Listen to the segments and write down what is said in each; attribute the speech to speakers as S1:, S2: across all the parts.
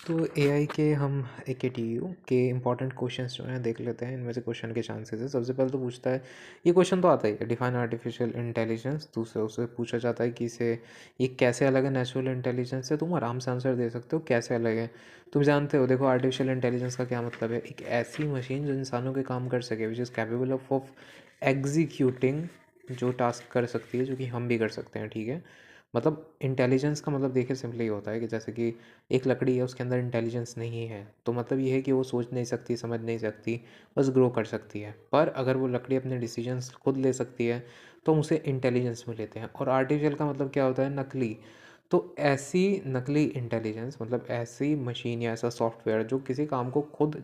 S1: तो एआई के हम एकेटीयू के इंपॉर्टेंट क्वेश्चंस जो हैं देख लेते हैं। इनमें से क्वेश्चन के चांसेस है। सबसे पहले तो पूछता है, ये क्वेश्चन तो आता ही है, डिफाइन आर्टिफिशियल इंटेलिजेंस। दूसरा उससे पूछा जाता है कि इसे ये कैसे अलग है नेचुरल इंटेलिजेंस से। तुम आराम से आंसर दे सकते हो कैसे अलग है। तुम जानते हो, देखो आर्टिफिशियल इंटेलिजेंस का क्या मतलब है। एक ऐसी मशीन जो इंसानों के काम कर सके, which is capable of executing, जो टास्क कर सकती है जो कि हम भी कर सकते हैं। ठीक है, मतलब इंटेलिजेंस का मतलब देखिए सिंपली होता है कि जैसे कि एक लकड़ी है, उसके अंदर इंटेलिजेंस नहीं है, तो मतलब ये है कि वो सोच नहीं सकती, समझ नहीं सकती, बस ग्रो कर सकती है। पर अगर वो लकड़ी अपने डिसीजंस खुद ले सकती है तो हम उसे इंटेलिजेंस में लेते हैं। और आर्टिफिशियल का मतलब क्या होता है, नकली। तो ऐसी नकली इंटेलिजेंस मतलब ऐसी मशीन या ऐसा सॉफ्टवेयर जो किसी काम को खुद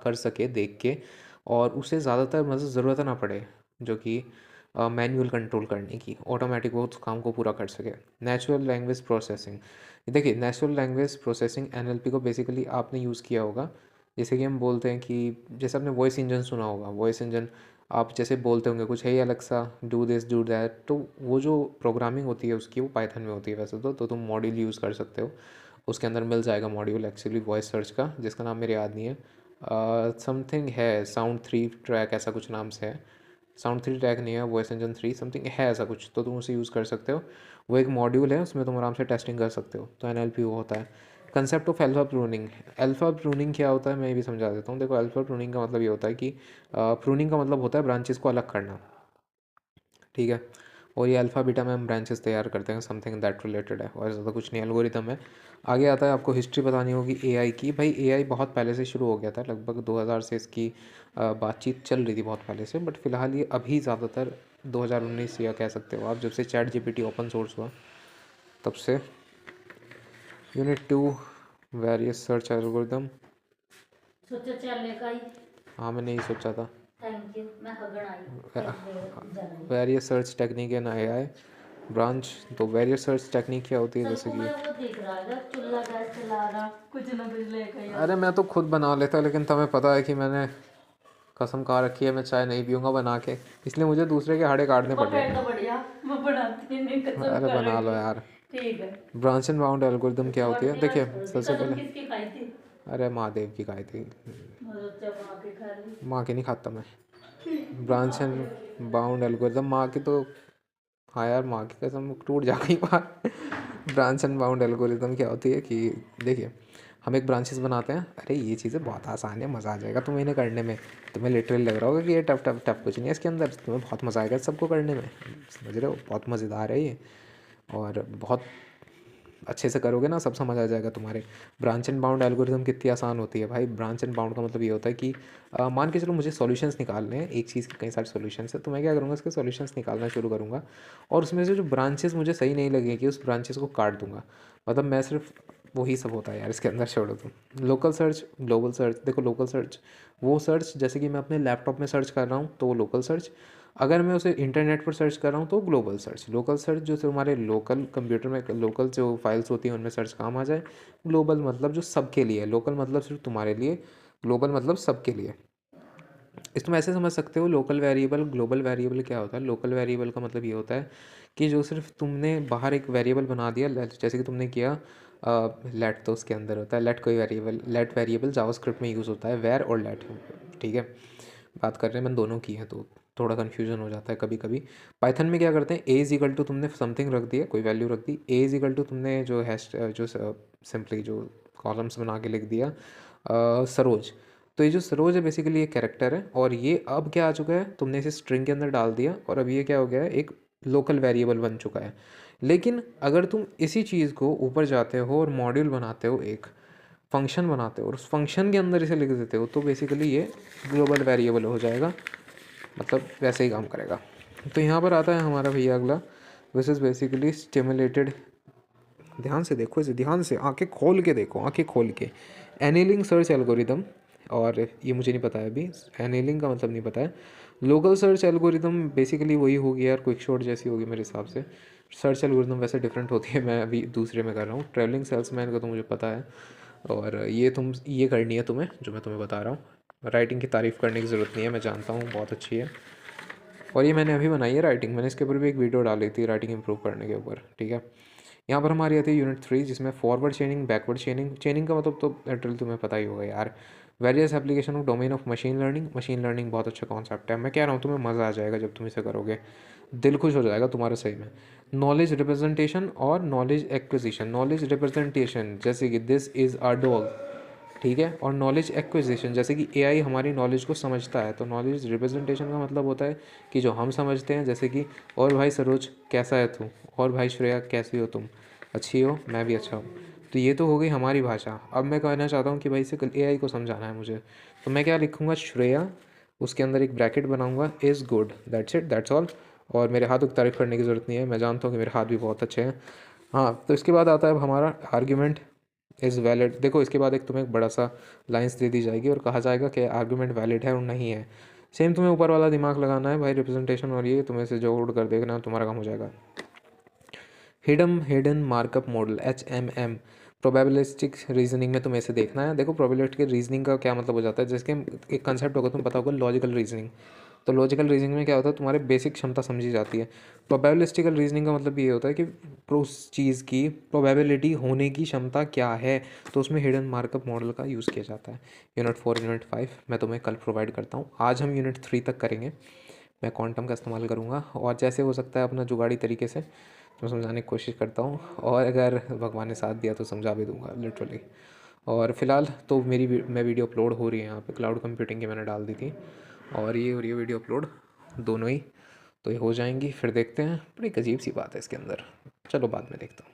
S1: कर सके देख के, और उसे ज़्यादातर मतलब ज़रूरत ना पड़े, जो कि मैनुअल कंट्रोल करने की, ऑटोमेटिक वो उस काम को पूरा कर सके। नेचुरल लैंग्वेज प्रोसेसिंग, देखिए नेचुरल लैंग्वेज प्रोसेसिंग एनएलपी को बेसिकली आपने यूज़ किया होगा। जैसे कि हम बोलते हैं कि जैसे आपने वॉइस इंजन सुना होगा, वॉइस इंजन आप जैसे बोलते होंगे कुछ है ही Alexa do this do that, तो वो जो प्रोग्रामिंग होती है उसकी वो पाइथन में होती है वैसे तो तुम मॉड्यूल यूज़ कर सकते हो। उसके अंदर मिल जाएगा मॉड्यूल एक्चुअली वॉइस सर्च का, जिसका नाम मेरे याद नहीं है। समथिंग है साउंड थ्री ट्रैक, ऐसा कुछ नाम से है। साउंड थ्री ट्रैक नहीं है, वॉइस इंजन थ्री समथिंग है ऐसा कुछ, तो तुम उसे यूज़ कर सकते हो। वो एक मॉड्यूल है, उसमें तुम आराम से टेस्टिंग कर सकते हो। तो एनएलपी वो होता है। Concept of alpha pruning, alpha pruning क्या होता है मैं ये भी समझा देता हूँ। देखो अल्फा प्रूनिंग का मतलब ये होता है कि प्रूनिंग का मतलब होता है ब्रांचेस को अलग करना। ठीक है, और ये अल्फ़ा बीटा में हम ब्रांचेस तैयार करते हैं, समथिंग दैट रिलेटेड है, और ज़्यादा कुछ नहीं, एल्गोरिथम है। आगे आता है आपको हिस्ट्री बतानी होगी एआई की। भाई एआई बहुत पहले से शुरू हो गया था, लगभग 2000 से इसकी बातचीत चल रही थी बहुत पहले से, बट फिलहाल ये अभी ज़्यादातर 2019 या कह सकते हो आप, जब से चैट जीपीटी ओपन सोर्स हुआ तब से। Unit two, various search algorithm.
S2: सोचा चलेगा ही।
S1: हाँ मैंने यही सोचा था।
S2: थैंक यू, मैं हगड़ आई जलाई।
S1: Various search technique in AI branch. तो वेरियस सर्च टेक्निक क्या होती है, जैसे
S2: सबको
S1: कि
S2: मैं वो देख रहा है, चूल्हा गैस चला रहा, कुछ ना कुछ लेकर ही
S1: अरे
S2: आता।
S1: मैं तो खुद बना लेता, लेकिन तुम्हें पता है कि मैंने कसम खा रखी है मैं चाय नहीं पीऊँगा बना के, इसलिए मुझे दूसरे के हाड़े काटने
S2: वो
S1: पड़ रहे
S2: फिर तो बढ़िया, मैं बनाती नहीं,
S1: हैं।
S2: कसम
S1: अरे
S2: कर
S1: बना लो
S2: रखी।
S1: यार।
S2: ठीक है।
S1: ब्रांच एंड बाउंड एल्गोरिदम क्या
S2: अच्छा
S1: होती है,
S2: बढ़ने का
S1: देखिए
S2: छोड़ दी,
S1: सबसे
S2: कसम
S1: पहले।
S2: किसकी खाई थी?
S1: अरे महादेव की खाई थी।
S2: मैं सोचा माँ के खा ली।
S1: माँ की नहीं खाता मैं। ब्रांच एंड बाउंड एल्गोरिदम माँ की तो, हाँ यार माँ की कसम टूट जा कहीं बार। ब्रांच एंड बाउंड एल्गोरिदम क्या होती है कि देखिए हम एक ब्रांचेस बनाते हैं। अरे ये चीज़ें बहुत आसान है, मज़ा आ जाएगा तुम्हें इन्हें करने में। तुम्हें लिटरली लग रहा होगा कि ये टफ टफ टफ कुछ नहीं है इसके अंदर, तुम्हें बहुत मज़ा आएगा सबको करने में। समझ रहे हो, बहुत मज़ेदार है ये, और बहुत अच्छे से करोगे ना सब समझ आ जाएगा तुम्हारे। ब्रांच एंड बाउंड एल्गोरिदम कितनी आसान होती है भाई। ब्रांच एंड बाउंड का मतलब ये होता है कि मान के चलो मुझे सॉल्यूशंस निकालने हैं, एक चीज़ के कई सारे सॉल्यूशंस है, तो मैं क्या करूँगा, इसके सॉल्यूशंस निकालना शुरू करूँगा, और उसमें से जो ब्रांचेस मुझे सही नहीं लगेगी उस ब्रांचेस को काट दूंगा। मतलब मैं सिर्फ, वही सब होता है यार इसके अंदर, छोड़ो तुम। Local search, global search. देखो लोकल सर्च वो सर्च, जैसे कि मैं अपने लैपटॉप में सर्च कर रहा हूँ तो वो लोकल सर्च। अगर मैं उसे इंटरनेट पर सर्च कर रहा हूँ तो ग्लोबल सर्च। लोकल सर्च जो हमारे लोकल कंप्यूटर में लोकल जो फाइल्स होती हैं उनमें सर्च काम आ जाए। ग्लोबल मतलब जो सबके लिए है, लोकल मतलब सिर्फ तुम्हारे लिए, ग्लोबल मतलब सबके लिए। इस तुम ऐसे समझ सकते हो, लोकल वेरिएबल ग्लोबल वेरिएबल क्या होता है। लोकल वेरिएबल का मतलब ये होता है कि जो सिर्फ तुमने बाहर एक वेरिएबल बना दिया, जैसे कि तुमने किया लेट, तो उसके अंदर होता है लेट कोई वेरिएबल। लेट वेरिएबल जावास्क्रिप्ट में यूज़ होता है, वेर और लेट। ठीक है, बात कर रहे हैं मैंने दोनों की है तो थोड़ा कन्फ्यूजन हो जाता है कभी कभी। पाइथन में क्या करते हैं, ए इज इक्वल टू तुमने समथिंग रख दिया, कोई वैल्यू रख दी, ए इज इक्वल टू तुमने जो हैश जो सिंपली जो कॉलम्स बना के लिख दिया सरोज। तो ये जो सरोज है बेसिकली एक कैरेक्टर है, और ये अब क्या आ चुका है, तुमने इसे स्ट्रिंग के अंदर डाल दिया और अब ये क्या हो गया है, एक लोकल वेरिएबल बन चुका है। लेकिन अगर तुम इसी चीज़ को ऊपर जाते हो और मॉड्यूल बनाते हो, एक फंक्शन बनाते हो और उस फंक्शन के अंदर इसे लिख देते हो, तो बेसिकली ये ग्लोबल वेरिएबल हो जाएगा, मतलब वैसे ही काम करेगा। तो यहाँ पर आता है हमारा भैया अगला, विच इज़ बेसिकली स्टिमुलेटेड। ध्यान से देखो इसे, ध्यान से आंखें खोल के देखो, आंखें खोल के। एनेलिंग सर्च एल्गोरिदम, और ये मुझे नहीं पता है अभी, एनेलिंग का मतलब नहीं पता है। लोकल सर्च एल्गोरिदम बेसिकली वही होगी यार, क्विक शॉट जैसी होगी मेरे हिसाब से। सर्च एल्गोरिदम वैसे डिफरेंट होती है, मैं अभी दूसरे में कर रहा हूँ। ट्रैवलिंग सेल्समैन का तो मुझे पता है, और ये करनी है तुम्हें जो मैं तुम्हें बता रहा हूँ। राइटिंग की तारीफ़ करने की ज़रूरत नहीं है, मैं जानता हूँ बहुत अच्छी है, और ये मैंने अभी बनाई है राइटिंग। मैंने इसके ऊपर भी एक वीडियो डाली थी राइटिंग इंप्रूव करने के ऊपर। ठीक है, यहाँ पर हमारी आती है यूनिट 3 जिसमें फॉरवर्ड चेनिंग, बैकवर्ड चेनिंग। चेनिंग का मतलब तो लिटरली तुम्हें पता ही होगा यार। Various application of domain of machine learning. Machine learning बहुत अच्छा कॉन्सेप्ट है, मैं कह रहा हूँ तुम्हें मज़ा आ जाएगा जब तुम इसे करोगे, दिल खुश हो जाएगा तुम्हारा सही में। नॉलेज रिप्रेजेंटेशन और नॉलेज एक्विजिशन। नॉलेज रिप्रेजेंटेशन जैसे कि दिस इज़ अ डॉग, ठीक है, और नॉलेज एक्विजिशन जैसे कि एआई हमारी नॉलेज को समझता है। तो नॉलेज रिप्रेजेंटेशन का मतलब होता है कि जो हम समझते हैं, जैसे कि और भाई सरोज कैसा है तू, और भाई श्रेया कैसी हो तुम, अच्छी हो, मैं भी अच्छा हूँ। तो ये तो हो गई हमारी भाषा। अब मैं कहना चाहता हूँ कि भाई इसे एआई को समझाना है मुझे, तो मैं क्या लिखूँगा, श्रेया, उसके अंदर एक ब्रैकेट बनाऊँगा, is good, that's it, that's all. और मेरे हाथों की तारीफ़ करने की ज़रूरत नहीं है, मैं जानता हूँ कि मेरे हाथ भी बहुत अच्छे हैं। हाँ, तो इसके बाद आता है अब हमारा आर्ग्यूमेंट इज़ वैलिड। देखो इसके बाद एक तुम्हें एक बड़ा सा लाइंस दे दी जाएगी और कहा जाएगा कि आर्गुमेंट वैलिड है और नहीं है। सेम तुम्हें ऊपर वाला दिमाग लगाना है भाई, रिप्रेजेंटेशन, और ये तुम्हें से जोड़ कर देखना, तुम्हारा काम हो जाएगा। Hidden markup model, HMM। Probabilistic reasoning में तुम्हें इसे देखना है। देखो प्रोबेबिलिस्टिक रीजनिंग का क्या मतलब हो जाता है, जिसके एक कंसेप्ट होगा, तुम्हें पता होगा, लॉजिकल रीजनिंग। तो लॉजिकल रीजनिंग में क्या होता है, तुम्हारे बेसिक क्षमता समझी जाती है। प्रोबेबिलिस्टिकल रीजनिंग का मतलब ये होता है कि उस चीज़ की प्रोबेबिलिटी होने की क्षमता क्या है, तो उसमें हिडन मार्कअप मॉडल का यूज़ किया जाता है। यूनिट 4 यूनिट 5 मैं तुम्हें कल प्रोवाइड करता हूँ, आज हम यूनिट 3 तक करेंगे। मैं क्वांटम का इस्तेमाल करूँगा और जैसे हो सकता है अपना जुगाड़ी तरीके से मैं समझाने की कोशिश करता हूँ, और अगर भगवान ने साथ दिया तो समझा भी दूँगा लिटरली। और फिलहाल तो मैं वीडियो अपलोड हो रही है यहाँ पे, क्लाउड कंप्यूटिंग की मैंने डाल दी थी, और ये हो रही है वीडियो अपलोड, दोनों ही। तो ये हो जाएंगी, फिर देखते हैं। बड़ी अजीब सी बात है इसके अंदर, चलो बाद में देखता हूँ।